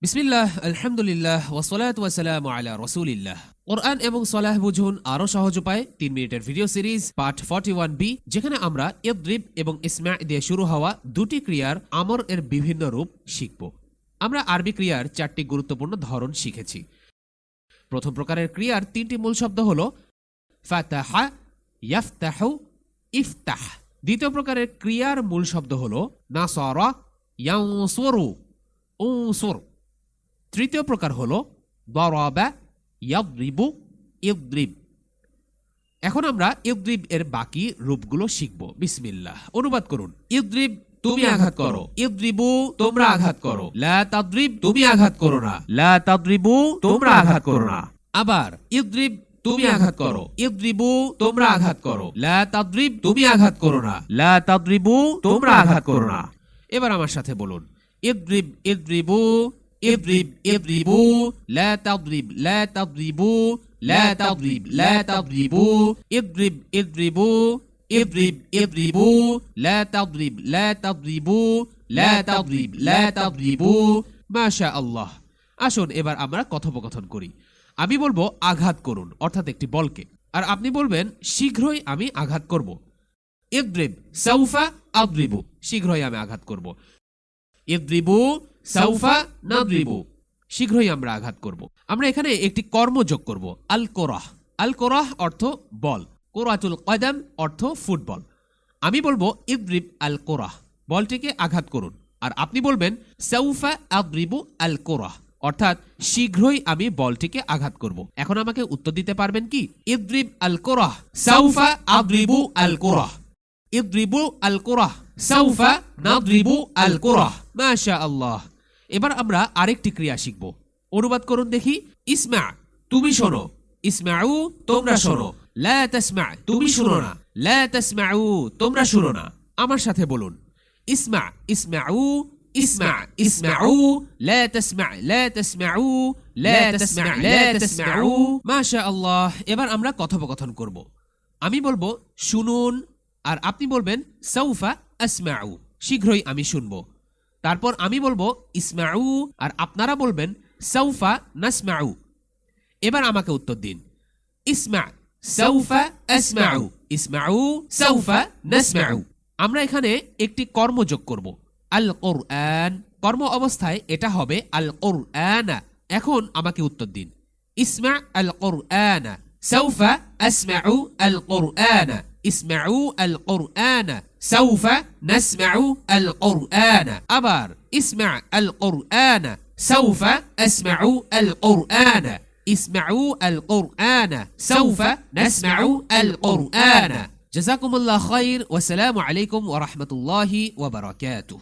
বিসমিল্লাহ, আলহামদুলিল্লাহ, ওয়াসসালাতু ওয়াসসালামু আলা রাসূলিল্লাহ। কোরআন এবং সলাহ বুঝুন আরো সহজ উপায়ে 3 মিনিটের ভিডিও সিরিজ পার্ট 41B, যেখানে আমরা ইদরিব এবং ইসমা দিয়ে শুরু হওয়া দুটি ক্রিয়ার আমর এর বিভিন্ন রূপ শিখব। আমরা আরবি ক্রিয়ার 4টি গুরুত্বপূর্ণ ধরন শিখেছি। প্রথম প্রকারের ক্রিয়ার 3টি মূল শব্দ হলো ফাতাহা, ইয়াফতাহু, ইফতাহ। দ্বিতীয় প্রকারের ক্রিয়ার মূল শব্দ হলো নাসারা, ইয়ানসুরু, উনসুর। তৃতীয় প্রকার হলো দরাবা, ইয়াদরিবু, ইদরিব। এখন আমরা ইদরিব এর বাকি রূপগুলো শিখব। বিসমিল্লাহ। অনুবাদ করুন। ইদরিব, তুমি আঘাত করো। ইদরিবু, তোমরা আঘাত করো। লা তাদরিব, তুমি আঘাত করো না। লা তাদরিবু, তোমরা আঘাত করো না। আবার ইদরিব, তুমি আঘাত করো। ইদরিবু, তোমরা আঘাত করো। লা তাদরিব, তুমি আঘাত করো না। লা তাদরিবু, তোমরা আঘাত করো না। এবার আমার সাথে বলুন। ইদরিব, ইদরিবু, ইদরিব, ইদরিবু, লা তাদরিব, লা তাদরিবু, লা তাদরিব, লা তাদরিবু, ইদরিব, ইদরিবু, ইদরিব, ইদরিবু, লা তাদরিব, লা তাদরিবু, লা তাদরিব, লা তাদরিবু। মাশাআল্লাহ। আসুন এবার আমরা কথোপকথন করি। আমি বলবো আঘাত করুন, অর্থাৎ একটি বলকে, আর আপনি বলবেন শীঘ্রই আমি আঘাত করব। ইদরিব, সাউফা আদরিবু, শীঘ্রই আমি আঘাত করব। ইদরিবু, সাউফা নাদরিবু, শীঘ্রই আমরা আঘাত করব। আমরা এখানে একটি কর্ম যোগ করব, আল কোরাহ। আল কোরাহ অর্থ বল, কোরাতুল কদম অর্থ ফুটবল। আমি বলবো ইদরিব আল কোরাহ, বলটিকে আঘাত করুন, আর আপনি বলবেন সাউফা আদরিবু আল কোরাহ, অর্থাৎ শীঘ্রই আমি বলটিকে আঘাত করব। এখন আমাকে উত্তর দিতে পারবেন কি? ইদরিব আল কোরাহ, সাউফা আদরিবু আল কোরাহ। ইদরিবু আল কোরাহ, সাউফা নাদরিবু আল কোরাহ। মাশাআল্লাহ। এবার আমরা আরেকটি ক্রিয়া শিখব। অনুবাদ করুন দেখি। ইসমা, তুমি শোনো। ইসমাউ, তোমরা শোনো। লা তাসমা, তুমি শোনো না। লা তাসমাউ, তোমরা শোনো না। আমার সাথে বলুন। ইসমা, ইসমাউ, ইসমা, ইসমাউ, লা তাসমা, লা তাসমাউ, লা তাসমা, লা তাসমাউ। মাশাআল্লাহ। এবার আমরা কথোপকথন করব। আমি বলবো শুনুন, আর আপনি বলবেন সাউফা আসমাউ, শীঘ্রই আমি শুনবো। তারপর আমি বলবো ইসমাউ, আর আপনারা বলবেন সাউফা নাসমাউ। এবার আমাকে উত্তর দিন। ইসমা, সাউফা আসমাউ, ইসমাউ, সাউফা নাসমাউ। আমরা এখানে একটি কর্ম যোগ করব, আল কোরআন। কর্ম অবস্থায় এটা হবে আল কোরআন। এখন আমাকে উত্তর দিন। ইসমা আল কোরআন, সাউফা আসমাউ আল কোরআন। اسمعوا القرآن، سوف نسمع القرآن। أبار اسمع القرآن، سوف أسمع القرآن. اسمعوا القرآن، سوف نسمع القرآن. جزاكم الله خير، والسلام عليكم ورحمة الله وبركاته.